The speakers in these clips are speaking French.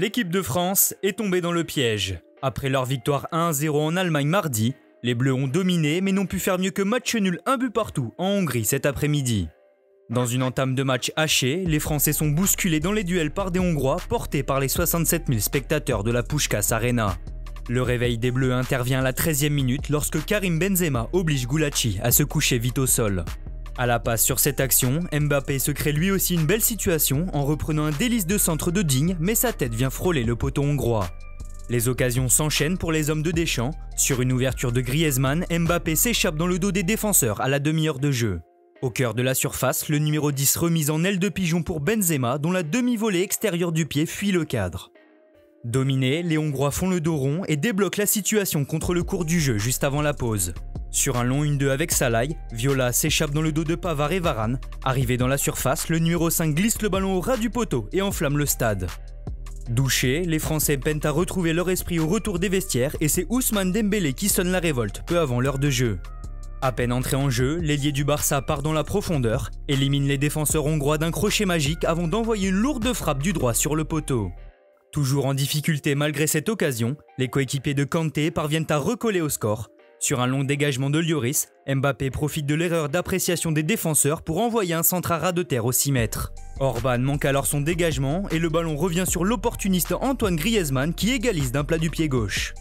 L'équipe de France est tombée dans le piège. Après leur victoire 1-0 en Allemagne mardi, les Bleus ont dominé mais n'ont pu faire mieux que match nul 1 but partout en Hongrie cet après-midi. Dans une entame de match hachée, les Français sont bousculés dans les duels par des Hongrois portés par les 67 000 spectateurs de la Puskás Arena. Le réveil des Bleus intervient à la 13e minute lorsque Karim Benzema oblige Gulácsi à se coucher vite au sol. À la passe sur cette action, Mbappé se crée lui aussi une belle situation en reprenant un délice de centre de Digne, mais sa tête vient frôler le poteau hongrois. Les occasions s'enchaînent pour les hommes de Deschamps. Sur une ouverture de Griezmann, Mbappé s'échappe dans le dos des défenseurs à la demi-heure de jeu. Au cœur de la surface, le numéro 10 remise en aile de pigeon pour Benzema, dont la demi-volée extérieure du pied fuit le cadre. Dominés, les Hongrois font le dos rond et débloquent la situation contre le cours du jeu juste avant la pause. Sur un long 1-2 avec Salah, Viola s'échappe dans le dos de Pavard et Varane. Arrivé dans la surface, le numéro 5 glisse le ballon au ras du poteau et enflamme le stade. Douchés, les Français peinent à retrouver leur esprit au retour des vestiaires et c'est Ousmane Dembélé qui sonne la révolte peu avant l'heure de jeu. À peine entré en jeu, l'ailier du Barça part dans la profondeur, élimine les défenseurs hongrois d'un crochet magique avant d'envoyer une lourde frappe du droit sur le poteau. Toujours en difficulté malgré cette occasion, les coéquipiers de Kanté parviennent à recoller au score. Sur un long dégagement de Lloris, Mbappé profite de l'erreur d'appréciation des défenseurs pour envoyer un centre à ras de terre au 6 mètres. Orban manque alors son dégagement et le ballon revient sur l'opportuniste Antoine Griezmann qui égalise d'un plat du pied gauche.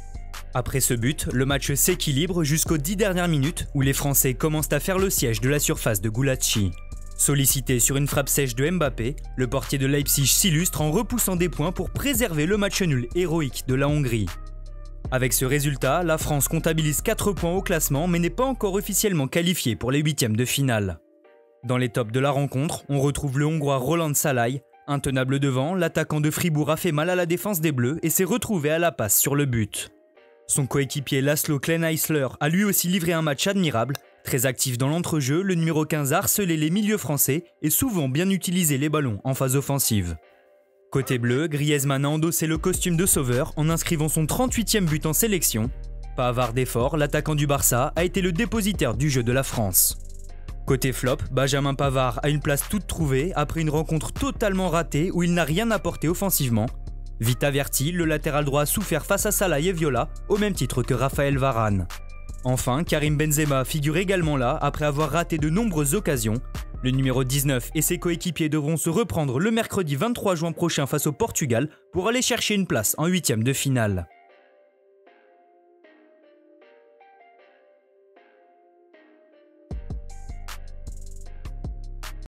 Après ce but, le match s'équilibre jusqu'aux 10 dernières minutes où les Français commencent à faire le siège de la surface de Gulácsi. Sollicité sur une frappe sèche de Mbappé, le portier de Leipzig s'illustre en repoussant des points pour préserver le match nul héroïque de la Hongrie. Avec ce résultat, la France comptabilise 4 points au classement mais n'est pas encore officiellement qualifiée pour les huitièmes de finale. Dans les tops de la rencontre, on retrouve le Hongrois Roland Salah. Intenable devant, l'attaquant de Fribourg a fait mal à la défense des Bleus et s'est retrouvé à la passe sur le but. Son coéquipier Laszlo Kleinheisler a lui aussi livré un match admirable. Très actif dans l'entrejeu, le numéro 15 a harcelé les milieux français et souvent bien utilisé les ballons en phase offensive. Côté bleu, Griezmann a endossé le costume de sauveur en inscrivant son 38e but en sélection. Pavard d'effort, l'attaquant du Barça, a été le dépositaire du jeu de la France. Côté flop, Benjamin Pavard a une place toute trouvée après une rencontre totalement ratée où il n'a rien apporté offensivement. Vite averti, le latéral droit a souffert face à Salah et Viola, au même titre que Raphaël Varane. Enfin, Karim Benzema figure également là après avoir raté de nombreuses occasions. Le numéro 19 et ses coéquipiers devront se reprendre le mercredi 23 juin prochain face au Portugal pour aller chercher une place en huitième de finale.